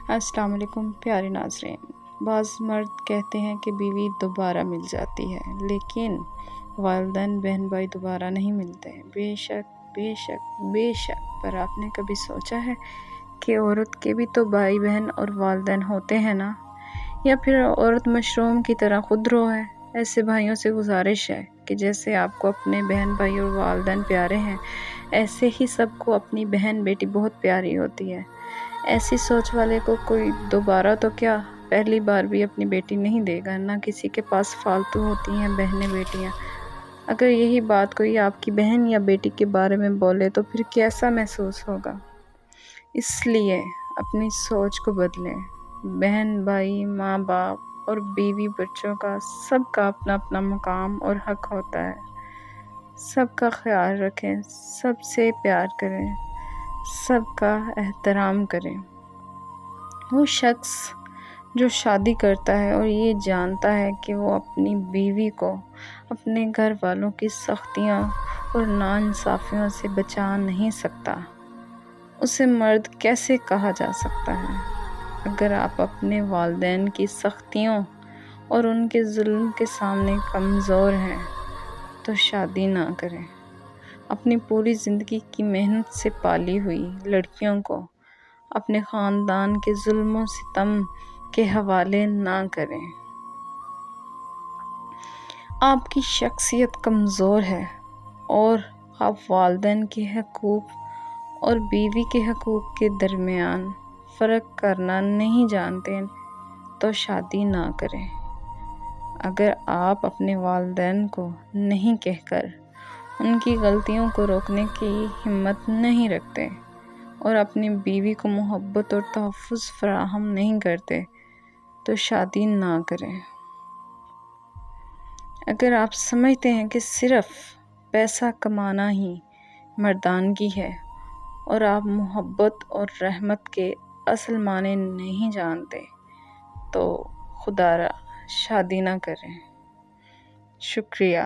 السلام علیکم پیارے ناظرین۔ بعض مرد کہتے ہیں کہ بیوی دوبارہ مل جاتی ہے، لیکن والدین بہن بھائی دوبارہ نہیں ملتے۔ بے شک پر آپ نے کبھی سوچا ہے کہ عورت کے بھی تو بھائی بہن اور والدین ہوتے ہیں نا؟ یا پھر عورت مشروم کی طرح خودرو ہے؟ ایسے بھائیوں سے گزارش ہے کہ جیسے آپ کو اپنے بہن بھائی اور والدین پیارے ہیں، ایسے ہی سب کو اپنی بہن بیٹی بہت پیاری ہوتی ہے۔ ایسی سوچ والے کو کوئی دوبارہ تو کیا پہلی بار بھی اپنی بیٹی نہیں دے گا۔ نہ کسی کے پاس فالتو ہوتی ہیں بہنیں بیٹیاں۔ اگر یہی بات کوئی آپ کی بہن یا بیٹی کے بارے میں بولے تو پھر کیسا محسوس ہوگا؟ اس لیے اپنی سوچ کو بدلیں۔ بہن بھائی، ماں باپ اور بیوی بچوں کا سب کا اپنا اپنا مقام اور حق ہوتا ہے۔ سب کا خیال رکھیں، سب سے پیار کریں، سب کا احترام کریں۔ وہ شخص جو شادی کرتا ہے اور یہ جانتا ہے کہ وہ اپنی بیوی کو اپنے گھر والوں کی سختیوں اور ناانصافیوں سے بچا نہیں سکتا، اسے مرد کیسے کہا جا سکتا ہے؟ اگر آپ اپنے والدین کی سختیوں اور ان کے ظلم کے سامنے کمزور ہیں تو شادی نہ کریں۔ اپنی پوری زندگی کی محنت سے پالی ہوئی لڑکیوں کو اپنے خاندان کے ظلم و ستم کے حوالے نہ کریں۔ آپ کی شخصیت کمزور ہے اور آپ والدین کے حقوق اور بیوی کے حقوق کے درمیان فرق کرنا نہیں جانتے تو شادی نہ کریں۔ اگر آپ اپنے والدین کو نہیں کہہ کر ان کی غلطیوں کو روکنے کی ہمت نہیں رکھتے اور اپنی بیوی کو محبت اور تحفظ فراہم نہیں کرتے تو شادی نہ کریں۔ اگر آپ سمجھتے ہیں کہ صرف پیسہ کمانا ہی مردانگی ہے اور آپ محبت اور رحمت کے اصل معنی نہیں جانتے تو خدا را شادی نہ کریں۔ شکریہ۔